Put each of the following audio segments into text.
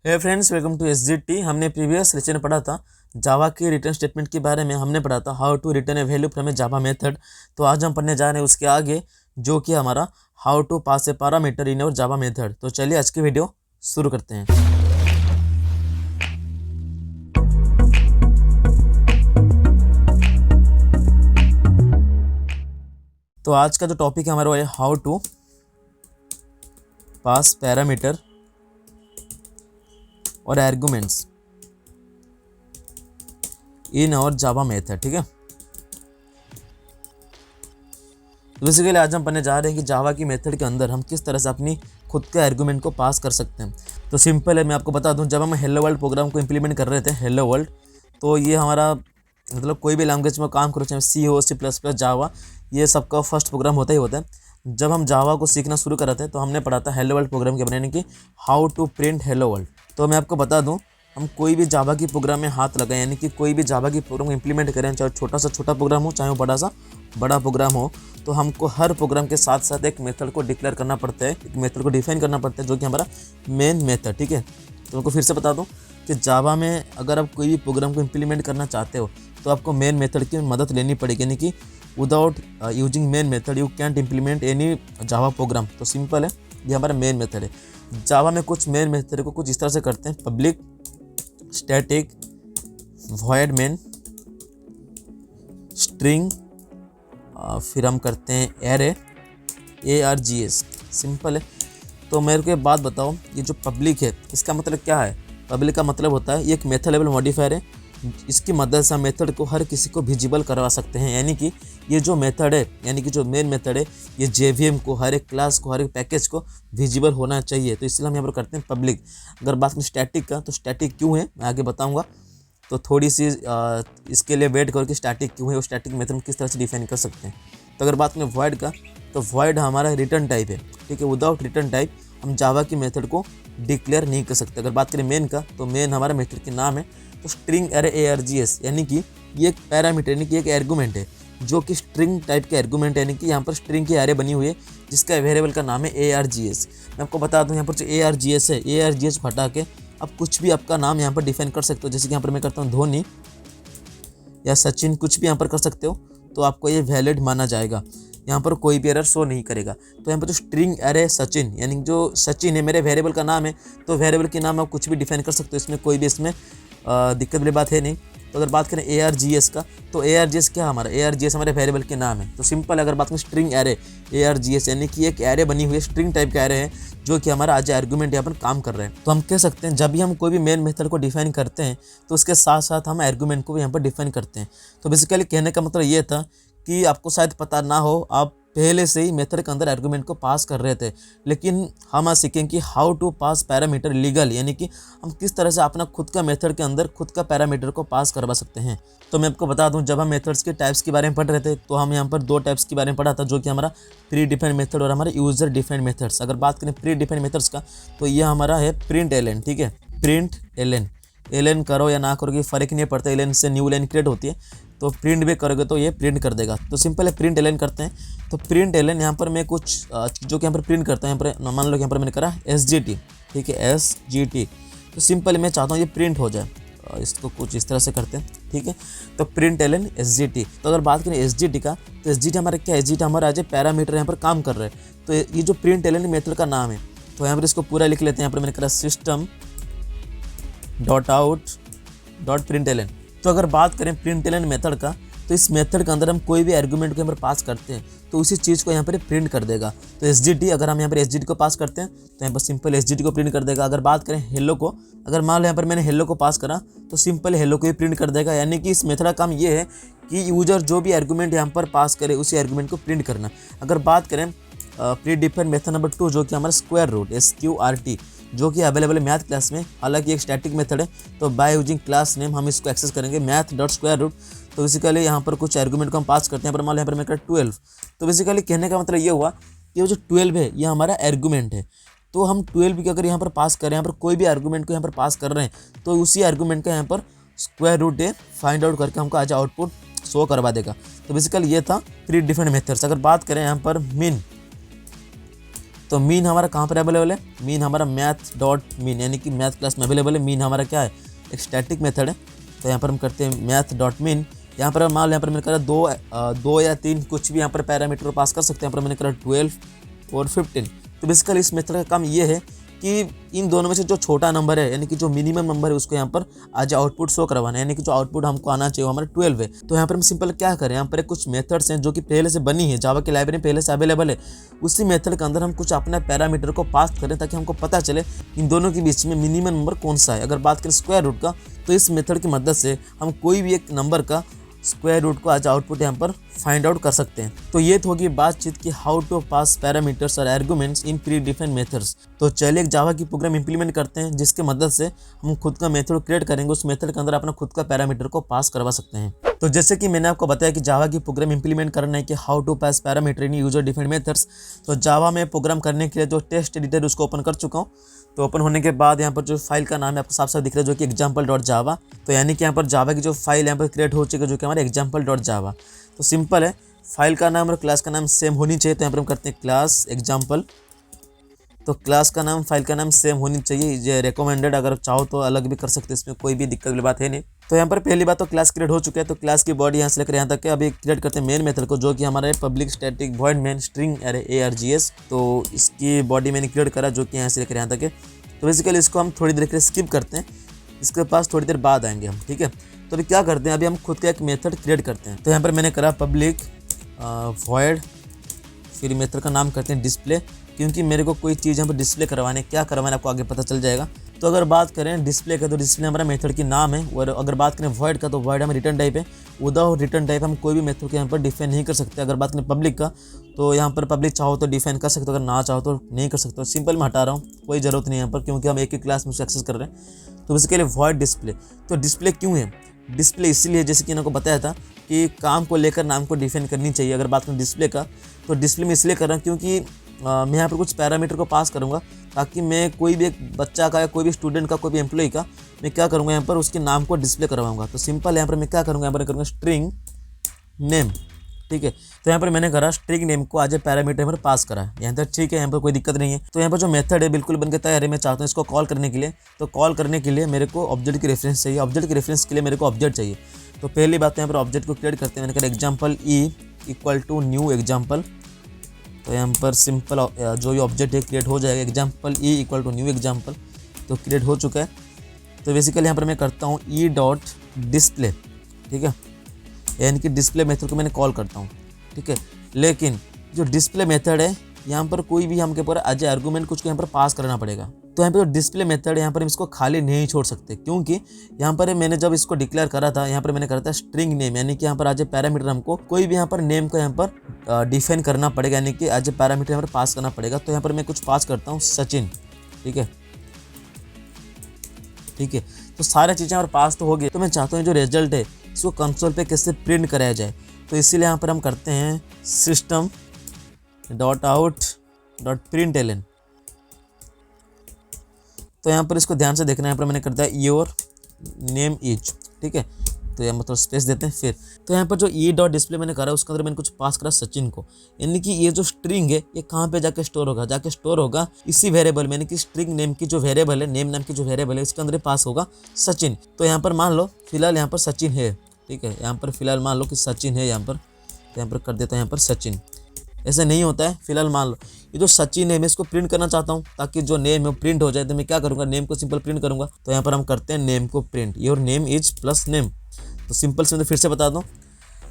Hey friends, welcome to SGT. हमने previous lecture में पढ़ा था जावा के रिटर्न स्टेटमेंट के बारे में। हमने पढ़ा था how to return a value from a Java method. तो आज हम पढ़ने जा रहे हैं उसके आगे, जो कि हमारा how to pass a parameter in our Java method. तो चलिए आज की वीडियो शुरू करते हैं। तो आज का जो टॉपिक है हमारा वो है हाउ टू पास पैरामीटर और आर्गुमेंट्स इन और जावा मेथड। ठीक है, तो बेसिकली आज हम पढ़ने जा रहे हैं कि जावा की मेथड के अंदर हम किस तरह से अपनी खुद के आर्गुमेंट को पास कर सकते हैं। तो सिंपल है, मैं आपको बता दूं, जब हम हेलो वर्ल्ड प्रोग्राम को इम्प्लीमेंट कर रहे थे, हेलो वर्ल्ड, तो ये हमारा मतलब कोई भी लैंग्वेज में काम करो, चाहे सी हो, C++, जावा, ये सबका फर्स्ट प्रोग्राम होता ही होता है। जब हम जावा को सीखना शुरू कर रहे थे तो हमने पढ़ा था हेलो वर्ल्ड प्रोग्राम के बनाने की how to print hello world. तो मैं आपको बता दूं, हम कोई भी जावा की प्रोग्राम में हाथ लगाएं, यानी कि कोई भी जावा की प्रोग्राम को इम्प्लीमेंट करें, चाहे छोटा सा छोटा प्रोग्राम हो, चाहे वो बड़ा सा बड़ा प्रोग्राम हो, तो हमको हर प्रोग्राम के साथ साथ एक मेथड को डिक्लेयर करना पड़ता है, एक मेथड को डिफाइन करना पड़ता है, जो कि हमारा मेन मेथड। ठीक है, तो आपको फिर से बता दूं कि जावा में अगर आप कोई भी प्रोग्राम को इम्प्लीमेंट करना चाहते हो तो आपको मेन मेथड की मदद लेनी पड़ेगी, यानी कि without using main method you can't implement any Java program. तो सिंपल है, ये हमारा मेन मेथड है। जावा में कुछ मेन मेथड को कुछ इस तरह से करते हैं: public static void main string, फिर हम करते हैं एरे ARGS। सिंपल है। तो मेरे को एक बात बताओ, ये जो पब्लिक है इसका मतलब क्या है? पब्लिक का मतलब होता है ये एक मेथड लेवल मॉडिफायर है, इसकी मदद से हम मेथड को हर किसी को विजिबल करवा सकते हैं। यानी कि ये जो मेथड है, यानी कि जो मेन मेथड है, ये JVM को, हर एक क्लास को, हर एक पैकेज को विजिबल होना चाहिए। तो इसलिए हम यहाँ पर करते हैं पब्लिक। अगर बात करें स्टैटिक का, तो स्टैटिक क्यों है मैं आगे बताऊँगा। तो थोड़ी सी इसके लिए वेट करो कि स्टैटिक क्यों है और स्टैटिक मेथड किस तरह से डिफाइन कर सकते हैं। तो अगर बात करें वॉइड का, तो वॉइड हमारा रिटर्न टाइप है। ठीक है, विदाउट रिटर्न टाइप हम जावा की मेथड को डिक्लेयर नहीं कर सकते। अगर बात करें मेन का, तो मेन हमारा मेथड के नाम है। तो स्ट्रिंग एरे ARGS, यानी कि ये एक पैरामीटर, यानी कि एक आर्गुमेंट है जो कि स्ट्रिंग टाइप के आर्गुमेंट है, यानी कि यहाँ पर स्ट्रिंग की एरे बनी हुई है जिसका वेरिएबल का नाम है ARGS। मैं आपको बता दूँ, यहाँ पर जो ARGS है, ARGS को हटा के आप कुछ भी आपका नाम यहाँ पर डिफाइन कर सकते हो। जैसे कि यहाँ पर मैं करता हूँ धोनी या सचिन, कुछ भी यहाँ पर कर सकते हो, तो आपको ये वैलिड माना जाएगा। यहाँ पर कोई भी एरर शो नहीं करेगा। तो यहाँ पर जो स्ट्रिंग एरे सचिन, यानी जो सचिन है मेरे वेरिएबल का नाम है, तो वेरिएबल के नाम आप कुछ भी डिफाइन कर सकते हो, इसमें कोई भी इसमें दिक्कत वाली बात है नहीं। तो अगर बात करें ARGS का, तो ARGS क्या हमारा? ARGS हमारे वेरिएबल के नाम है। तो सिंपल, अगर बात करें स्ट्रिंग एरे ARGS, यानी कि एक एरे बनी हुई है, स्ट्रिंग टाइप का एरे है, जो कि हमारा आज आर्गुमेंट यहाँ पर काम कर रहे हैं। तो हम कह सकते हैं जब भी हम कोई भी मेन मेथड को डिफाइन करते हैं तो उसके साथ साथ हम आर्गुमेंट को भी यहाँ पर डिफाइन करते हैं। तो बेसिकली कहने का मतलब ये था कि आपको शायद पता ना हो, आप पहले से ही मेथड के अंदर आर्गुमेंट को पास कर रहे थे, लेकिन हम आज सीखेंगे कि how to pass parameter legal, यानी कि हम किस तरह से अपना खुद का मेथड के अंदर खुद का पैरामीटर को पास करवा सकते हैं। तो मैं आपको बता दूं, जब हम मेथड्स के टाइप्स के बारे में पढ़ रहे थे तो हम यहाँ पर दो टाइप्स के बारे में पढ़ा था, जो कि हमारा प्री डिफाइंड मेथड और हमारा यूजर डिफाइंड मेथड्स। अगर बात करें प्री डिफाइंड मेथड्स का, तो यह हमारा है प्रिंट एलन। ठीक है, प्रिंट एलन करो या ना करो, फ़र्क नहीं पड़ता, एलन से न्यू लाइन क्रिएट होती है, तो प्रिंट भी करोगे तो ये प्रिंट कर देगा। तो सिंपल है, प्रिंट एलन करते हैं। तो प्रिंट एलन यहाँ पर मैं कुछ जो कि यहाँ पर प्रिंट करता है, यहाँ पर मान लो यहाँ पर मैंने करा SGT। ठीक है, SGT। तो सिंपल मैं चाहता हूँ ये प्रिंट हो जाए, इसको कुछ इस तरह से करते हैं। ठीक है, तो प्रिंट एलन SGT। तो अगर बात करें SGT का, तो SGT हमारा क्या है? SGT हमारा आज पैरामीटर यहाँ पर काम कर रहा है। तो ये जो प्रिंट एलन मेथड का नाम है, तो यहाँ पर इसको पूरा लिख लेते हैं। यहाँ पर मैंने करा system dot out dot println. तो अगर बात करें प्रिंट एलन मेथड का, तो इस मेथड के अंदर हम कोई भी आर्गुमेंट को यहाँ पर पास करते हैं तो उसी चीज़ को यहाँ पर प्रिंट कर देगा। तो SGT, अगर हम यहाँ पर SGT को पास करते हैं तो यहाँ पर सिंपल SGT को प्रिंट कर देगा। अगर बात करें हेलो को, अगर मान लो यहाँ पर मैंने हेलो को पास करा तो सिंपल हेलो को ही प्रिंट कर देगा। यानी कि इस मेथड का काम ये है कि यूजर जो भी आर्गुमेंट यहाँ पर पास करे उसी आर्गुमेंट को प्रिंट करना। अगर बात करें प्री डिफाइंड मेथड नंबर 2, जो कि हमारा स्क्वायर रूट SQRT, जो कि अवेलेबल है मैथ क्लास में। हालांकि एक स्टैटिक मेथड है, तो बाय यूजिंग क्लास नेम हम इसको एक्सेस करेंगे मैथ डॉट स्क्वायर रूट। तो बेसिकली यहाँ पर कुछ आर्गुमेंट को हम पास करते हैं। यहाँ पर मान लो यहाँ पर मैं कर 12। तो बेसिकली कहने का मतलब ये हुआ कि वो जो 12 है ये हमारा आर्गुमेंट है। तो हम 12 की अगर यहाँ पर पास करें, यहाँ पर कोई भी आर्गुमेंट को यहाँ पर पास कर रहे हैं, तो उसी आर्गुमेंट का यहाँ पर स्क्वायर रूट है फाइंड आउट करके हमको आज आउटपुट शो करवा देगा। तो बेसिकली ये था प्री डिफाइंड मेथड्स। अगर बात करें यहाँ पर मिन, तो मीन हमारा कहाँ पर अवेलेबल है, मीन हमारा मैथ डॉट मीन यानी कि मैथ क्लास में अवेलेबल है। मीन हमारा क्या है, एक स्टैटिक मेथड है। तो यहाँ पर हम करते हैं मैथ डॉट मीन। यहाँ पर मान लो यहाँ पर मैंने करा दो या तीन कुछ भी यहाँ पर पैरामीटर पास कर सकते हैं। यहाँ पर मैंने करा 12 और 15। तो बेसिकली इस मेथड का काम ये है कि इन दोनों में से जो छोटा नंबर है यानी कि जो मिनिमम नंबर है उसको यहाँ पर आज आउटपुट शो करवाना है, यानी कि जो आउटपुट हमको आना चाहिए वो हमारा 12 है। तो यहाँ पर हम सिंपल क्या करें, यहाँ पर कुछ मेथड्स हैं जो कि पहले से बनी है, जावा की लाइब्रेरी पहले से अवेलेबल है। उसी मेथड के अंदर हम कुछ अपना पैरामीटर को पास करें ताकि हमको पता चले इन दोनों के बीच में मिनिमम नंबर कौन सा है। अगर बात करें स्क्वायर रूट का, तो इस मेथड की मदद से हम कोई भी एक नंबर का स्क्वायर रूट को आज आउटपुट यहाँ पर फाइंड आउट कर सकते हैं। तो ये तो होगी बातचीत की हाउ टू पास पैरामीटर्स और आर्गुमेंट्स इन प्री डिफाइंड मेथड्स। तो चलिए एक जावा की प्रोग्राम इंप्लीमेंट करते हैं जिसके मदद से हम खुद का मेथड क्रिएट करेंगे, उस मेथड के अंदर अपना खुद का पैरामीटर को पास करवा सकते हैं। तो जैसे कि मैंने आपको बताया कि जावा की प्रोग्राम इंप्लीमेंट करना है कि how to pass parameter in user defined methods. तो जावा में प्रोग्राम करने के लिए जो टेक्स्ट एडिटर उसको ओपन कर चुका हूँ। तो ओपन होने के बाद यहाँ पर जो फाइल का नाम है आपको साफ साफ दिख रहा है जो कि example.java। तो यानी कि यहाँ पर जावा की जो फाइल यहाँ पर क्रिएट हो चुकी है जो कि हमारे example.java। तो सिंपल है, फाइल का नाम और क्लास का नाम सेम होनी चाहिए। तो यहाँ पर हम करते हैं क्लास एग्जाम्पल। तो क्लास का नाम फाइल का नाम सेम होनी चाहिए, ये रिकमेंडेड, अगर चाहो तो अलग भी कर सकते हैं, इसमें कोई भी दिक्कत वाली बात है नहीं। तो यहाँ पर पहली बात तो क्लास क्रिएट हो चुका है। तो क्लास की बॉडी यहाँ से लेकर यहाँ तक है। अभी क्रिएट करते हैं मेन मेथड को जो कि हमारा public static void main string array ARGS। तो इसकी बॉडी मैंने क्रिएट करा जो कि यहाँ से लेकर यहाँ तक है। तो बेसिकली इसको हम थोड़ी देर के लिए स्किप करते हैं, इसके पास थोड़ी देर बाद आएंगे हम, ठीक है। तो अभी क्या करते हैं, अभी हम खुद का एक मेथड क्रिएट करते हैं। तो यहाँ पर मैंने करा पब्लिक वॉइड, फिर मेथड का नाम करते हैं डिस्प्ले, क्योंकि मेरे को कोई चीज़ यहाँ पर डिस्प्ले करवाने, क्या करवाना आपको आगे पता चल जाएगा। तो अगर बात करें डिस्प्ले का, तो डिस्प्ले हमारा मेथड की नाम है। और अगर बात करें वॉइड का, तो वॉइड हमारा रिटर्न टाइप है। विदाउट रिटर्न टाइप हम कोई भी मेथड के यहाँ पर डिफाइन नहीं कर सकते। अगर बात करें पब्लिक का, तो यहाँ पर पब्लिक चाहो तो डिफाइन कर सकते हो, अगर ना चाहो तो नहीं कर सकते हो। सिंपल मैं हटा रहा हूँ, कोई ज़रूरत नहीं है यहाँ पर, क्योंकि हम एक ही क्लास में उसे एक्सेस कर रहे हैं। तो बेसिकली वॉइड डिस्प्ले। तो डिस्प्ले क्यों है, डिस्प्ले इसीलिए जैसे कि मैंने आपको बताया था कि काम को लेकर नाम को डिफाइन करनी चाहिए। अगर बात करें डिस्प्ले का, तो डिस्प्ले में इसलिए कर रहा हूँ क्योंकि मैं यहाँ पर कुछ पैरामीटर को पास करूँगा ताकि मैं कोई भी एक बच्चा का या कोई भी स्टूडेंट का, कोई भी एम्प्लॉय का मैं क्या करूँगा यहाँ पर उसके नाम को डिस्प्ले करवाऊँगा। तो सिंपल यहाँ पर मैं क्या करूँगा, यहाँ पर करूँगा स्ट्रिंग नेम, ठीक है। तो यहाँ पर मैंने करा स्ट्रिंग नेम को आज पैरामीटर पर पास करा है, यहाँ तक ठीक है, यहाँ पर कोई दिक्कत नहीं है। तो यहाँ पर जो मेथड है बिल्कुल बन के तैयार है। मैं चाहता हूँ इसको कॉल करने के लिए, तो कॉल करने के लिए मेरे को ऑब्जेक्ट की रेफरेंस चाहिए। ऑब्जेक्ट की रेफरेंस के लिए मेरे को ऑब्जेक्ट चाहिए। तो पहली बात यहाँ पर ऑब्जेक्ट को क्रिएट करते हैं। मैंने कहा example e equal to new example. तो यहाँ पर सिंपल जो ये ऑब्जेक्ट है क्रिएट हो जाएगा, example e equal to new example. तो क्रिएट हो चुका है। तो बेसिकली यहाँ पर मैं करता हूँ ई डॉट डिस्प्ले, ठीक है, यानी कि डिस्प्ले मेथड को मैंने कॉल करता हूँ, ठीक है। लेकिन जो डिस्प्ले मेथड है यहाँ पर कोई भी हमके ऊपर एज आर्गूमेंट कुछ को यहाँ पर पास करना पड़ेगा। तो यहाँ पर जो डिस्प्ले मेथड है यहाँ पर हम इसको खाली नहीं छोड़ सकते, क्योंकि यहाँ पर मैंने जब इसको डिक्लेयर करा था, यहाँ पर मैंने करा था स्ट्रिंग नेम, यानी कि यहाँ पर एज ए पैरामीटर हमको कोई भी यहाँ पर नेम को यहाँ पर डिफाइन करना पड़ेगा, यानी कि एज ए पैरामीटर यहाँ पर पास करना पड़ेगा। तो यहाँ पर मैं कुछ पास करता हूँ सचिन, ठीक है, ठीक है। तो सारी चीज़ें यहाँ पर पास तो हो गई। तो मैं चाहता हूँ जो रिजल्ट है इसको कंसोल पे कैसे प्रिंट कराया जाए। तो इसीलिए यहाँ पर हम करते हैं system dot out dot println. तो यहाँ पर इसको ध्यान से देखना है। यहाँ पर मैंने करता है योर नेम इज, ठीक है। तो यहाँ मतलब स्पेस देते हैं। फिर तो यहाँ पर जो ई डॉट डिस्प्ले मैंने करा उसके अंदर मैंने कुछ पास करा सचिन को, यानी कि ये जो स्ट्रिंग है ये कहाँ पे जाके स्टोर होगा, जाके स्टोर होगा इसी वेरिएबल में, यानी कि स्ट्रिंग नेम की जो वेरिएबल है, नेम नाम की जो वेरिएबल है इसके अंदर पास होगा सचिन। तो यहाँ पर मान लो फिलहाल यहाँ पर सचिन है, ठीक है। यहाँ पर फिलहाल मान लो कि सचिन है यहाँ पर, तो यहाँ पर कर देता है यहाँ पर सचिन। ऐसे नहीं होता है, फिलहाल मान लो ये जो सचिन है मैं इसको प्रिंट करना चाहता हूँ ताकि जो नेम है वो प्रिंट हो जाए। तो मैं क्या करूँगा, नेम को सिंपल प्रिंट करूँगा। तो यहाँ पर हम करते हैं नेम को print, your name is plus name. तो सिंपल से मैं फिर से बता दूँ,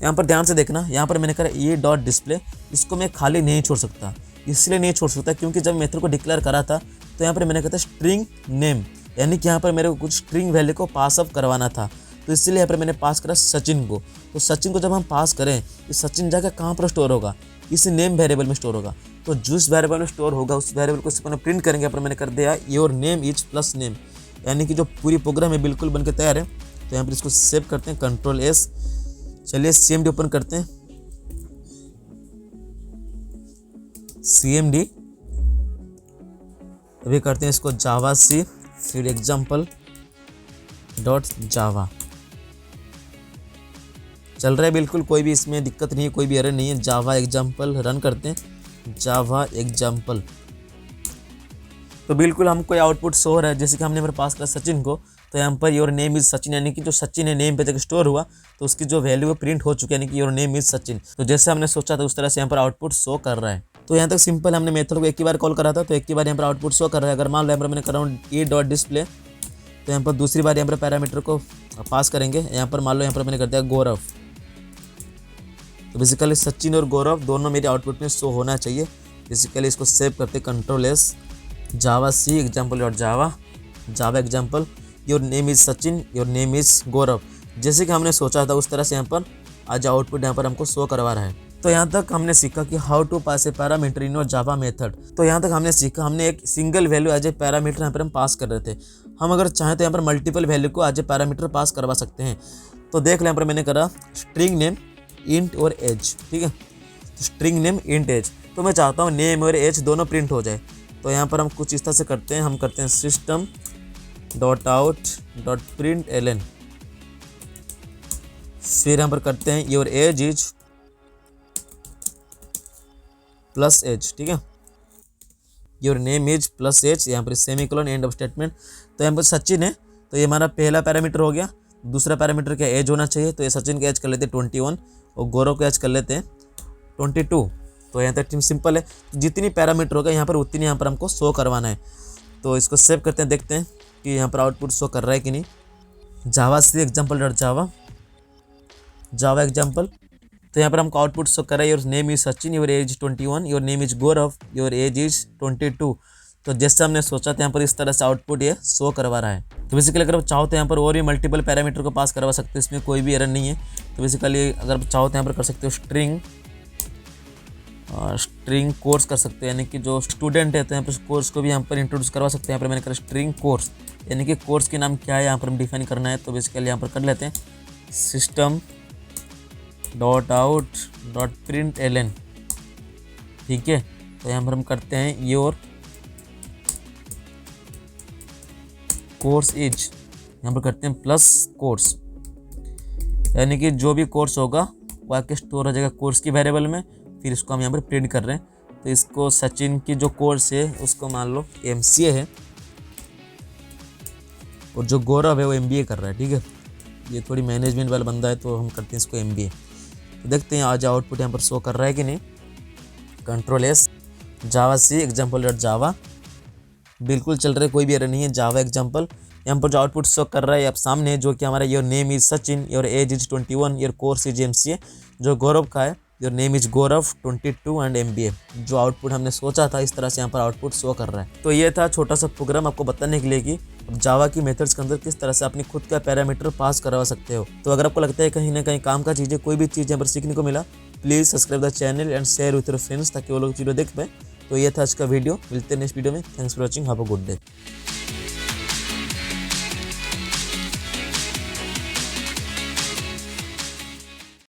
यहाँ पर ध्यान से देखना। यहाँ पर मैंने कहा ये डॉट डिस्प्ले, इसको मैं खाली नहीं छोड़ सकता। इसलिए नहीं छोड़ सकता क्योंकि जब मेथड को डिक्लेयर करा था तो यहाँ पर मैंने कहा था स्ट्रिंग नेम, यानी कि यहाँ पर मेरे को कुछ स्ट्रिंग वैल्यू को पास अप करवाना था। तो इसलिए यहाँ पर मैंने पास करा सचिन को। तो सचिन को जब हम पास करें ये सचिन जाकर कहाँ पर स्टोर होगा, इस नेम वेरिएबल में स्टोर होगा। तो जिस वेरिएबल में स्टोर होगा उस वेरिएबल को सिर्फ प्रिंट करेंगे। यहाँ पर मैंने कर दिया your name is plus name, यानी कि जो पूरी प्रोग्राम है बिल्कुल बनके तैयार है। तो यहाँ पर इसको सेव करते हैं, कंट्रोल एस। चलिए CMD ओपन करते हैं, CMD। अभी करते हैं इसको जावा सी, फिर एग्जाम्पल डॉट जावा। चल रहा है बिल्कुल, कोई भी इसमें दिक्कत नहीं है, कोई भी एरर नहीं है। जावा एग्जाम्पल रन करते हैं, जावा एग्जाम्पल। तो बिल्कुल हमको ये आउटपुट शो हो रहा है, जैसे कि हमने पास करा सचिन को, तो यहाँ per your name is Sachin, यानी कि जो सचिन है नेम पे जब स्टोर हुआ तो उसकी जो वैल्यू है प्रिंट हो चुकी है, यानी कि योर नेम इज सचिन। तो जैसे हमने सोचा था उस तरह से यहाँ पर आउटपुट शो कर रहा है। तो यहाँ तक सिंपल, हमने मेथड को एक ही बार कॉल करा था तो एक ही बार यहाँ पर आउटपुट शो कर रहा है। अगर मान लो यहाँ पर मैंने करा हूँ ई डॉट डिस्प्ले, तो यहाँ पर दूसरी बार यहाँ पर पैरामीटर को पास करेंगे। यहाँ पर मान लो यहाँ पर मैंने कर दिया गौरव, तो बेसिकली सचिन और गौरव दोनों मेरे आउटपुट में शो होना चाहिए। बेसिकली इसको सेव करते control S, Java C example dot Java, Java example, your name is Sachin, your name is Gaurav. जैसे कि हमने सोचा था उस तरह से यहाँ पर आज आउटपुट यहाँ पर हमको शो करवा रहा है। तो यहाँ तक हमने सीखा कि how to pass a parameter in your Java method. तो यहाँ तक हमने सीखा, हमने एक single value as a parameter यहाँ पर हम पास कर रहे थे। हम अगर चाहें तो यहाँ पर मल्टीपल वैल्यू को एज ए पैरामीटर पास करवा सकते हैं। तो देख लें, यहाँ पर मैंने करा स्ट्रिंग नेम इंट और एज, ठीक है, स्ट्रिंग नेम इंट एज। तो मैं चाहता हूँ नेम और एज दोनों प्रिंट हो जाए। तो यहाँ पर हम कुछ इस तरह से करते हैं, हम करते हैं system dot out dot println, फिर यहाँ पर करते हैं your age is plus age, ठीक है, your name is plus age, यहाँ पर सेमीकोलन एंड ऑफ स्टेटमेंट। तो यहाँ पर सचिन है तो ये हमारा पहला पैरामीटर हो गया। दूसरा पैरामीटर क्या एज होना चाहिए, तो ये सचिन का एज कर लेते हैं 21 और गौरव का एज कर लेते हैं 22। तो यहाँ तक सिंपल है, जितनी पैरामीटर होगा यहाँ पर उतनी यहाँ पर हमको शो करवाना है। तो इसको सेव करते हैं, देखते हैं कि यहाँ पर आउटपुट शो कर रहा है कि नहीं। जावा C example dot Java, Java example, तो यहाँ पर हमको आउटपुट शो कर रहा है your name is Sachin, your age 21, your name is Gaurav, your age is 22। तो जैसे हमने सोचा था यहाँ पर इस तरह से आउटपुट ये शो करवा रहा है। तो बेसिकली अगर आप चाहो तो यहाँ पर और भी मल्टीपल पैरामीटर को पास करवा सकते हो, इसमें कोई भी एरर नहीं है। तो बेसिकली अगर आप चाहो तो यहाँ पर कर सकते हो स्ट्रिंग कोर्स कर सकते हैं, यानी कि जो स्टूडेंट है तो यहाँ पर कोर्स को भी यहाँ पर इंट्रोड्यूस करवा सकते हैं। यहाँ पर मैंने करा स्ट्रिंग कोर्स, यानी कि कोर्स के नाम क्या है यहाँ पर हम डिफाइन करना है। तो बेसिकली यहाँ पर कर लेते हैं system dot out dot println, ठीक है। तो यहाँ पर हम करते हैं योर कोर्स इज, यहाँ पर करते हैं प्लस कोर्स, यानी कि जो भी कोर्स होगा वो आके स्टोर हो जाएगा कोर्स की वेरिएबल में। फिर इसको हम यहाँ पर प्रिंट कर रहे हैं। तो इसको सचिन की जो कोर्स है उसको मान लो MCA है और जो गौरव है वो MBA कर रहा है, ठीक है। ये थोड़ी मैनेजमेंट वाला बंदा है तो हम करते हैं इसको MBA। तो देखते हैं आज आउटपुट यहाँ पर शो कर रहा है कि नहीं। Control S, Java C example dot जावा, बिल्कुल चल रहा है, कोई भी एरर नहीं है। जावा एग्जाम्पल, यहाँ पर जो आउटपुट शो कर रहा है अब सामने है, जो कि हमारा your name is Sachin, your age is 21, your course is MCA। जो गौरव का है your name is Gaurav 22 and MBA। जो आउटपुट हमने सोचा था इस तरह से यहाँ पर आउटपुट शो कर रहा है। तो ये था छोटा सा प्रोग्राम आपको बताने के लिए कि अब जावा की मेथड्स के अंदर किस तरह से अपनी खुद का पैरामीटर पास करवा सकते हो। तो अगर आपको लगता है कहीं ना कहीं काम का चीज़ है, कोई भी चीज़ यहाँ पर सीखने को मिला, please subscribe the channel and share with your friends ताकि वो लोग वीडियो देख पाए। तो ये था आज का वीडियो, मिलते हैं नेक्स्ट वीडियो में। Thanks for watching, have a good day.